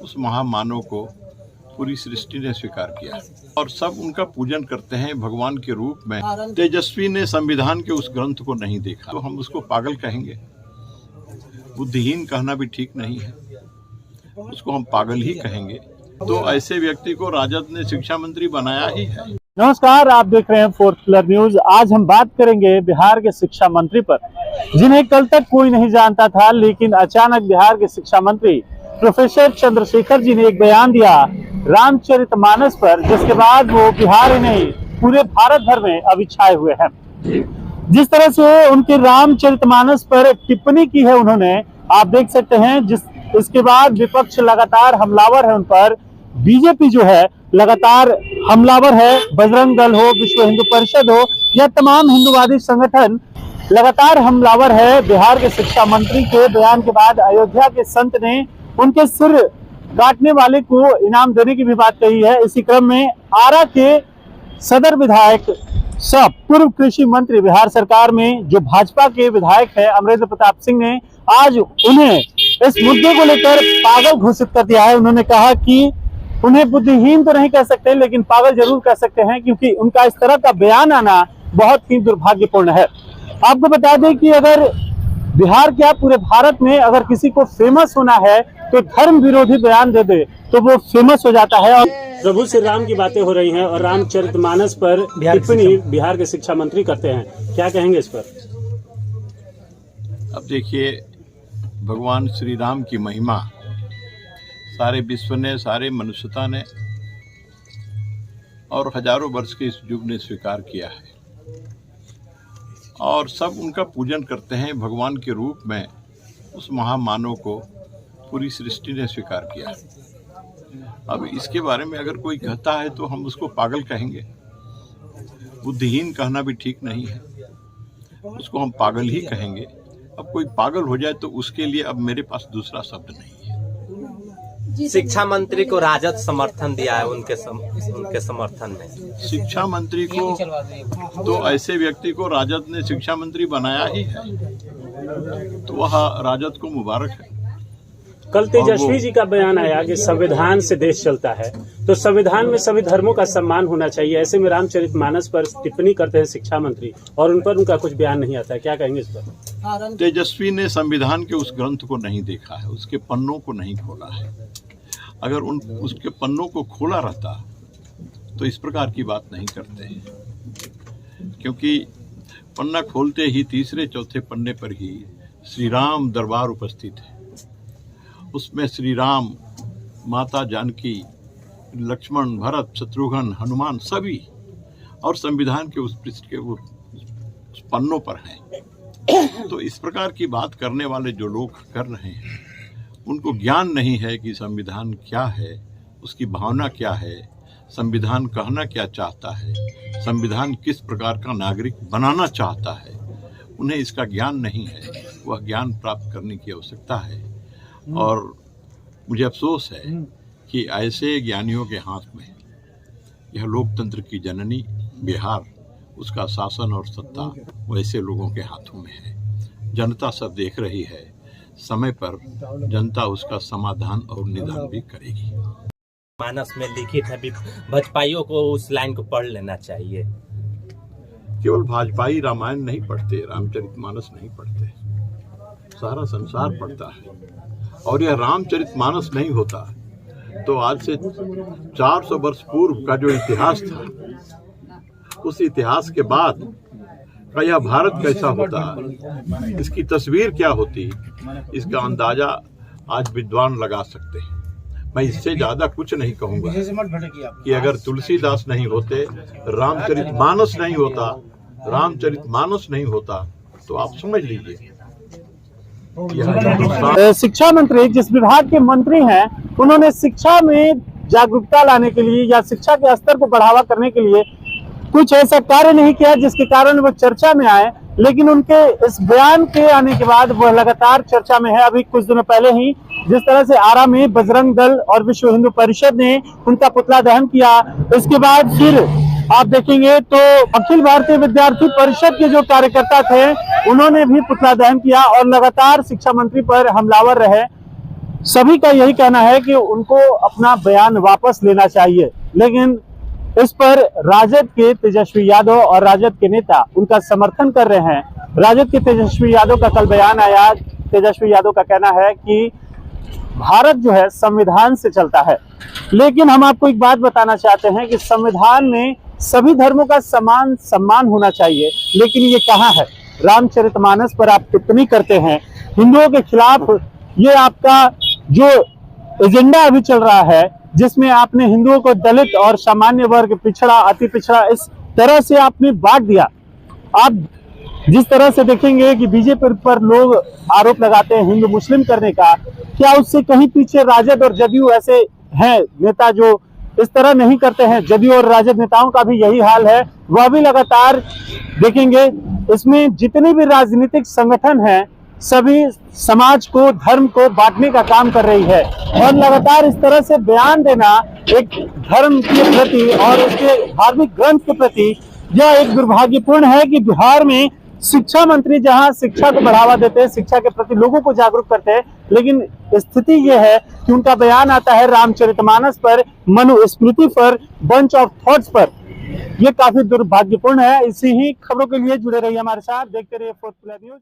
उस महामानव को पूरी सृष्टि ने स्वीकार किया और सब उनका पूजन करते हैं भगवान के रूप में। तेजस्वी ने संविधान के उस ग्रंथ को नहीं देखा तो हम उसको पागल कहेंगे, बुद्धिहीन कहना भी ठीक नहीं है, उसको हम पागल ही कहेंगे। तो ऐसे व्यक्ति को राजद ने शिक्षा मंत्री बनाया ही है। नमस्कार, आप देख रहे हैं फोर्थ पिलर न्यूज। आज हम बात करेंगे बिहार के शिक्षा मंत्री पर, जिन्हें कल तक कोई नहीं जानता था, लेकिन अचानक बिहार के शिक्षा मंत्री प्रोफेसर चंद्रशेखर जी ने एक बयान दिया रामचरितमानस पर, जिसके बाद वो बिहार ही नहीं पूरे भारत भर में अभी छाए हुए हैं। जिस तरह से उनके रामचरितमानस पर टिप्पणी की है उन्होंने, आप देख सकते हैं। इसके बाद विपक्ष लगातार हमलावर है उन पर, बीजेपी जो है लगातार हमलावर है, बजरंग दल हो, विश्व हिंदू परिषद हो या तमाम हिंदूवादी संगठन लगातार हमलावर है। बिहार के शिक्षा मंत्री के बयान के बाद अयोध्या के संत ने उनके सिर काटने वाले को इनाम देने की भी बात कही है। इसी क्रम में आरा के सदर विधायक सब पूर्व कृषि मंत्री बिहार सरकार में जो भाजपा के विधायक है अमरेंद्र प्रताप सिंह ने आज उन्हें इस मुद्दे को लेकर पागल घोषित कर दिया है। उन्होंने कहा कि उन्हें बुद्धिहीन तो नहीं कह सकते, लेकिन पागल जरूर कह सकते हैं, क्योंकि उनका इस तरह का बयान आना बहुत ही दुर्भाग्यपूर्ण है। आपको बता दें कि अगर बिहार क्या पूरे भारत में अगर किसी को फेमस होना है तो धर्म विरोधी बयान दे दे तो वो फेमस हो जाता है। और प्रभु श्री राम की बातें हो रही हैं और रामचरितमानस पर टिप्पणी बिहार के शिक्षा मंत्री करते हैं, क्या कहेंगे इस पर? अब देखिए, भगवान श्री राम की महिमा सारे विश्व ने, सारे मनुष्यता ने और हजारों वर्ष के इस युग ने स्वीकार किया है और सब उनका पूजन करते हैं भगवान के रूप में। उस महामानव को पूरी सृष्टि ने स्वीकार किया है। अब इसके बारे में अगर कोई कहता है तो हम उसको पागल कहेंगे, बुद्धिहीन कहना भी ठीक नहीं है, उसको हम पागल ही कहेंगे। अब कोई पागल हो जाए तो उसके लिए अब मेरे पास दूसरा शब्द नहीं है। शिक्षा मंत्री को राजद समर्थन दिया है, उनके समर्थन में शिक्षा मंत्री को तो ऐसे व्यक्ति को राजद ने शिक्षा मंत्री बनाया ही है, तो वह राजद को मुबारक है। कल तेजस्वी जी का बयान आया कि संविधान से देश चलता है, तो संविधान में सभी धर्मों का सम्मान होना चाहिए। ऐसे में रामचरितमानस पर टिप्पणी करते हैं शिक्षा मंत्री और उन पर उनका कुछ बयान नहीं आता है, क्या कहेंगे इस पर? तेजस्वी ने संविधान के उस ग्रंथ को नहीं देखा है, उसके पन्नों को नहीं खोला है। अगर उसके पन्नों को खोला रहता तो इस प्रकार की बात नहीं करते हैं, क्योंकि पन्ना खोलते ही तीसरे चौथे पन्ने पर ही श्री राम दरबार उपस्थित है। उसमें श्री राम, माता जानकी, लक्ष्मण, भरत, शत्रुघ्न, हनुमान सभी और संविधान के उस पृष्ठ के उस पन्नों पर हैं। तो इस प्रकार की बात करने वाले जो लोग कर रहे हैं उनको ज्ञान नहीं है कि संविधान क्या है, उसकी भावना क्या है, संविधान कहना क्या चाहता है, संविधान किस प्रकार का नागरिक बनाना चाहता है। उन्हें इसका ज्ञान नहीं है, वह ज्ञान प्राप्त करने की आवश्यकता है। और मुझे अफसोस है कि ऐसे ज्ञानियों के हाथ में यह लोकतंत्र की जननी बिहार, उसका शासन और सत्ता वैसे लोगों के हाथों में है। जनता सब देख रही है, समय पर जनता उसका समाधान और निदान भी करेगी। मानस में लिखित है, भाजपाइयों को उस लाइन को पढ़ लेना चाहिए। केवल भाजपाई रामायण नहीं पढ़ते, रामचरितमानस नहीं पढ़ते, सारा संसार पढ़ता है। और यह रामचरितमानस नहीं होता तो आज से 400 वर्ष पूर्व का जो इतिहास था, उस इतिहास के बाद का यह भारत कैसा होता, इसकी तस्वीर क्या होती, इसका अंदाजा आज विद्वान लगा सकते हैं। मैं इससे ज्यादा कुछ नहीं कहूंगा कि अगर तुलसीदास नहीं होते, रामचरितमानस नहीं होता तो आप समझ लीजिए। शिक्षा मंत्री जिस विभाग के मंत्री हैं, उन्होंने शिक्षा में जागरूकता लाने के लिए या शिक्षा के स्तर को बढ़ावा करने के लिए कुछ ऐसा कार्य नहीं किया जिसके कारण वो चर्चा में आए, लेकिन उनके इस बयान के आने के बाद वह लगातार चर्चा में है। अभी कुछ दिनों पहले ही जिस तरह से आरा में बजरंग दल और विश्व हिंदू परिषद ने उनका पुतला दहन किया, इसके बाद फिर आप देखेंगे तो अखिल भारतीय विद्यार्थी परिषद के जो कार्यकर्ता थे उन्होंने भी पुतला दहन किया और लगातार शिक्षा मंत्री पर हमलावर रहे। सभी का यही कहना है कि उनको अपना बयान वापस लेना चाहिए, लेकिन इस पर राजद के तेजस्वी यादव और राजद के नेता उनका समर्थन कर रहे हैं। राजद के तेजस्वी यादव का कल बयान आया। तेजस्वी यादव का कहना है कि भारत जो है संविधान से चलता है, लेकिन हम आपको एक बात बताना चाहते हैं कि संविधान में सभी धर्मों का समान सम्मान होना चाहिए, लेकिन ये कहाँ है? रामचरितमानस पर आप टिप्पणी करते हैं हिंदुओं के खिलाफ। ये आपका जो एजेंडा अभी चल रहा है, जिसमें आपने हिंदुओं को दलित और सामान्य वर्ग, पिछड़ा, अति पिछड़ा, इस तरह से आपने बांट दिया। आप जिस तरह से देखेंगे कि बीजेपी पर लोग आरोप लगाते हैं हिंदू मुस्लिम करने का, क्या उससे कहीं पीछे राजद और जदयू ऐसे हैं नेता जो इस तरह नहीं करते हैं? जदयू और राजद नेताओं का भी यही हाल है। वह भी लगातार देखेंगे इसमें जितने भी राजनीतिक संगठन हैं, सभी समाज को, धर्म को बांटने का काम कर रही है। और लगातार इस तरह से बयान देना एक धर्म के प्रति और उसके धार्मिक ग्रंथ के प्रति यह एक दुर्भाग्यपूर्ण है कि बिहार में शिक्षा मंत्री जहां शिक्षा को बढ़ावा देते हैं, शिक्षा के प्रति लोगों को जागरूक करते हैं, लेकिन स्थिति यह है कि उनका बयान आता है रामचरितमानस पर, मनुस्मृति पर, बंच ऑफ थॉट्स पर। यह काफी दुर्भाग्यपूर्ण है। इसी ही खबरों के लिए जुड़े रहिए हमारे साथ, देखते रहिए 4th फ्लैग न्यूज।